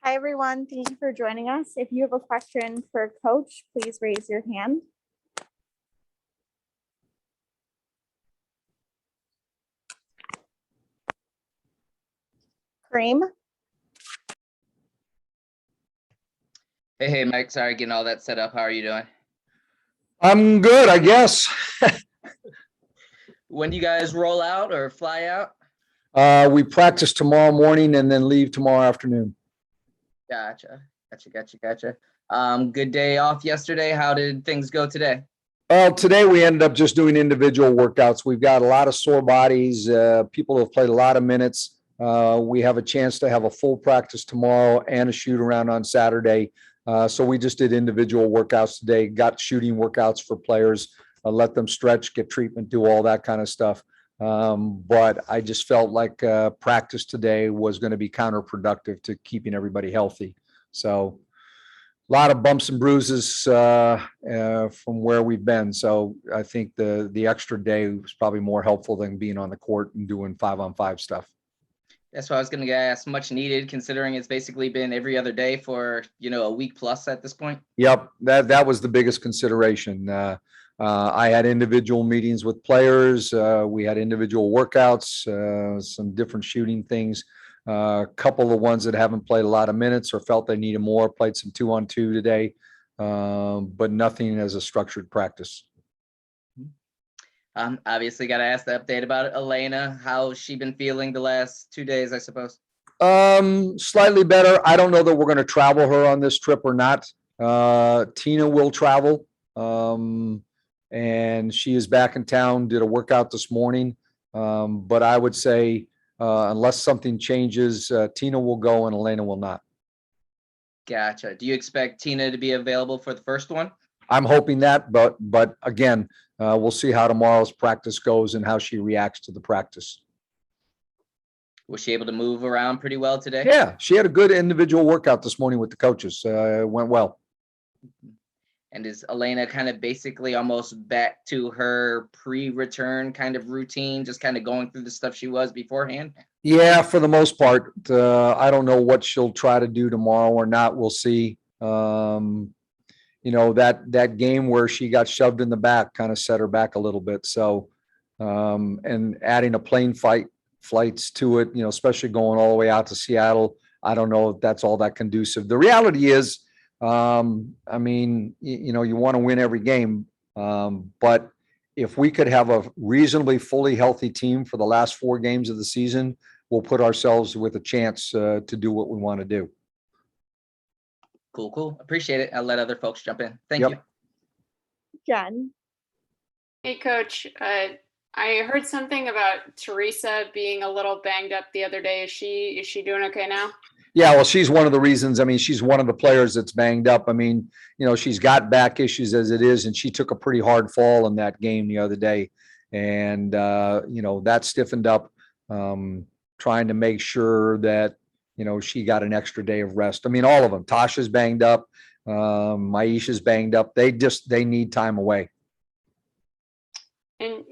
Hi, everyone. Thank you for joining us. If you have a question for Coach, please raise your hand. Kareem? Hey, Mike. Sorry, getting all that set up. How are you doing? I'm good, I guess. When do you guys roll out or fly out? We practice tomorrow morning and then leave tomorrow afternoon. Gotcha. Good day off yesterday. How did things go today? Well, today we ended up just doing individual workouts. We've got a lot of sore bodies, people who have played a lot of minutes. We have a chance to have a full practice tomorrow and a shoot around on Saturday. So we just did individual workouts today, got shooting workouts for players, let them stretch, get treatment, do all that kind of stuff. But I just felt like practice today was going to be counterproductive to keeping everybody healthy. So a lot of bumps and bruises from where we've been. So I think the extra day was probably more helpful than being on the court and doing 5-on-5 stuff. That's what I was going to ask. Much needed, considering it's basically been every other day for a week plus at this point. Yep, that was the biggest consideration. I had individual meetings with players. We had individual workouts, some different shooting things. A couple of ones that haven't played a lot of minutes or felt they needed more, played some 2-on-2 today, but nothing as a structured practice. Obviously, got to ask the update about Elena. How's she been feeling the last 2 days, I suppose? Slightly better. I don't know that we're going to travel her on this trip or not. Tina will travel. And she is back in town, did a workout this morning. But I would say, unless something changes, Tina will go and Elena will not. Gotcha. Do you expect Tina to be available for the first one? I'm hoping that, but again, we'll see how tomorrow's practice goes and how she reacts to the practice. Was she able to move around pretty well today? Yeah, she had a good individual workout this morning with the coaches. It went well. And is Elena kind of basically almost back to her pre-return kind of routine, just kind of going through the stuff she was beforehand? Yeah, for the most part. I don't know what she'll try to do tomorrow or not. We'll see. That game where she got shoved in the back kind of set her back a little bit. So, and adding a plane flights to it, especially going all the way out to Seattle, I don't know if that's all that conducive. The reality is, you want to win every game. But if we could have a reasonably fully healthy team for the last 4 games of the season, we'll put ourselves with a chance to do what we want to do. Cool. Appreciate it. I'll let other folks jump in. Thank Yep. you. Jen? Hey, Coach. I heard something about Teresa being a little banged up the other day. Is she doing okay now? Yeah, well, she's one of the reasons. I mean, she's one of the players that's banged up. I mean, she's got back issues as it is, and she took a pretty hard fall in that game the other day. And, that stiffened up, trying to make sure that, she got an extra day of rest. I mean, all of them. Tasha's banged up. Maisha's banged up. They need time away. And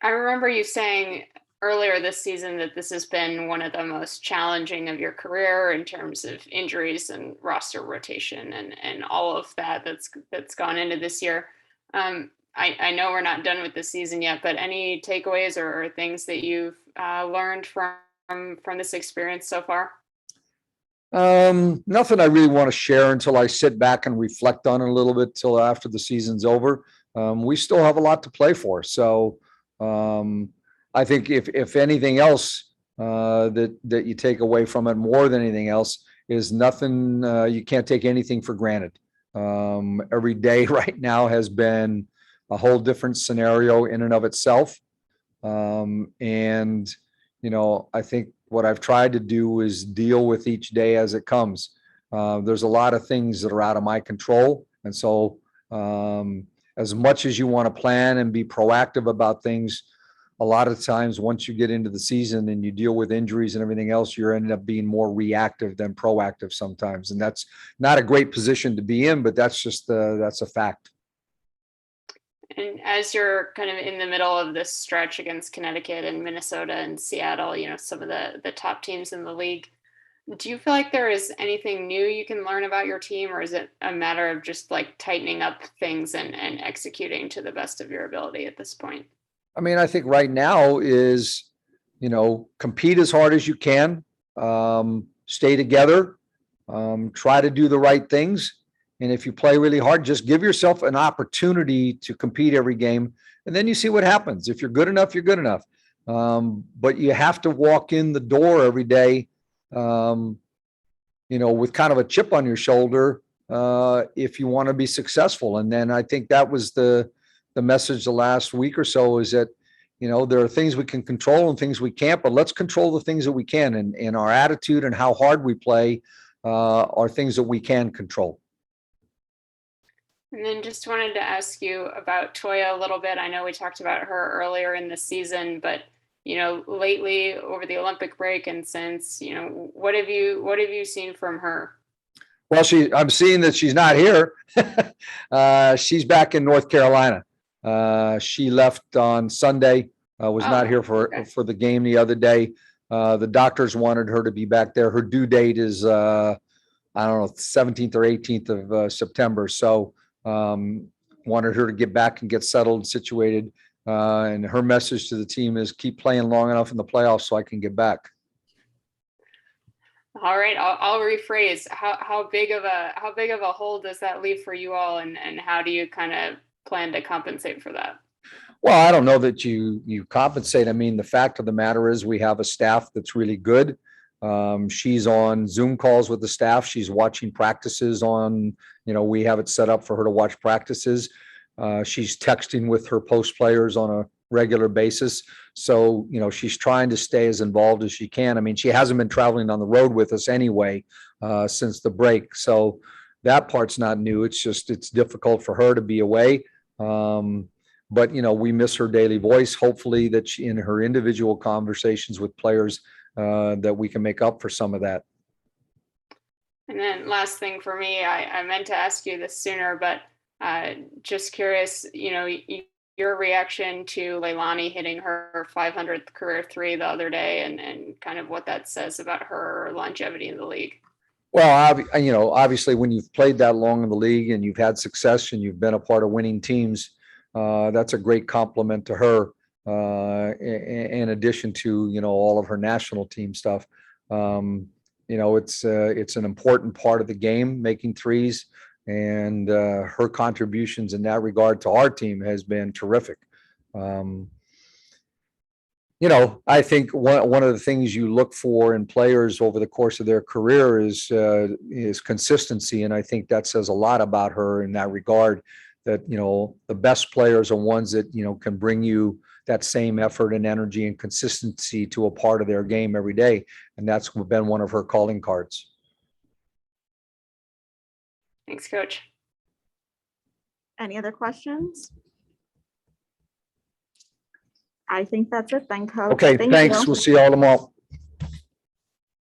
I remember you saying earlier this season that this has been one of the most challenging of your career in terms of injuries and roster rotation and all of that's gone into this year. I know we're not done with the season yet, but any takeaways or things that you've learned from this experience so far? Nothing I really want to share until I sit back and reflect on it a little bit till after the season's over. We still have a lot to play for. So, I think if anything else that you take away from it more than anything else is nothing. You can't take anything for granted. Every day right now has been a whole different scenario in and of itself. I think what I've tried to do is deal with each day as it comes. There's a lot of things that are out of my control. And so as much as you want to plan and be proactive about things, a lot of times once you get into the season and you deal with injuries and everything else, you're ended up being more reactive than proactive sometimes. And that's not a great position to be in, but that's just that's a fact. And as you're kind of in the middle of this stretch against Connecticut and Minnesota and Seattle, some of the top teams in the league, Do you feel like there is anything new you can learn about your team, or is it a matter of just like tightening up things and executing to the best of your ability at this point? I mean, I think right now is, compete as hard as you can, stay together, try to do the right things. And if you play really hard, just give yourself an opportunity to compete every game. And then you see what happens. If you're good enough, you're good enough. But you have to walk in the door every day, with kind of a chip on your shoulder, if you want to be successful. And then I think that was the message the last week or so, is that, there are things we can control and things we can't, but let's control the things that we can. And our attitude and how hard we play are things that we can control. And then just wanted to ask you about Toya a little bit. I know we talked about her earlier in the season, but lately over the Olympic break and since, what have you seen from her? Well, I'm seeing that she's not here. She's back in North Carolina. She left on Sunday, was not here for the game the other day. The doctors wanted her to be back there. Her due date is, I don't know, 17th or 18th of September. So wanted her to get back and get settled, situated. And her message to the team is keep playing long enough in the playoffs so I can get back. All right, I'll rephrase. How big of a hole does that leave for you all, and how do you kind of plan to compensate for that? Well, I don't know that you compensate. I mean, the fact of the matter is we have a staff that's really good. She's on Zoom calls with the staff. She's watching practices on, we have it set up for her to watch practices. She's texting with her post players on a regular basis. So, she's trying to stay as involved as she can. I mean, she hasn't been traveling on the road with us anyway, since the break. So that part's not new. It's just, it's difficult for her to be away. But, we miss her daily voice. Hopefully that she, in her individual conversations with players, that we can make up for some of that. And then last thing for me, I meant to ask you this sooner, but just curious, your reaction to Leilani hitting her 500th career three the other day, and kind of what that says about her longevity in the league. Well, obviously when you've played that long in the league and you've had success and you've been a part of winning teams, that's a great compliment to her. In addition to, all of her national team stuff. It's an important part of the game, making threes, and her contributions in that regard to our team has been terrific. I think one of the things you look for in players over the course of their career is consistency. And I think that says a lot about her in that regard, that, the best players are ones that, can bring you that same effort and energy and consistency to a part of their game every day. And that's been one of her calling cards. Thanks, Coach. Any other questions? I think that's it then, Coach. Okay, Thank thanks. you. We'll see you all tomorrow.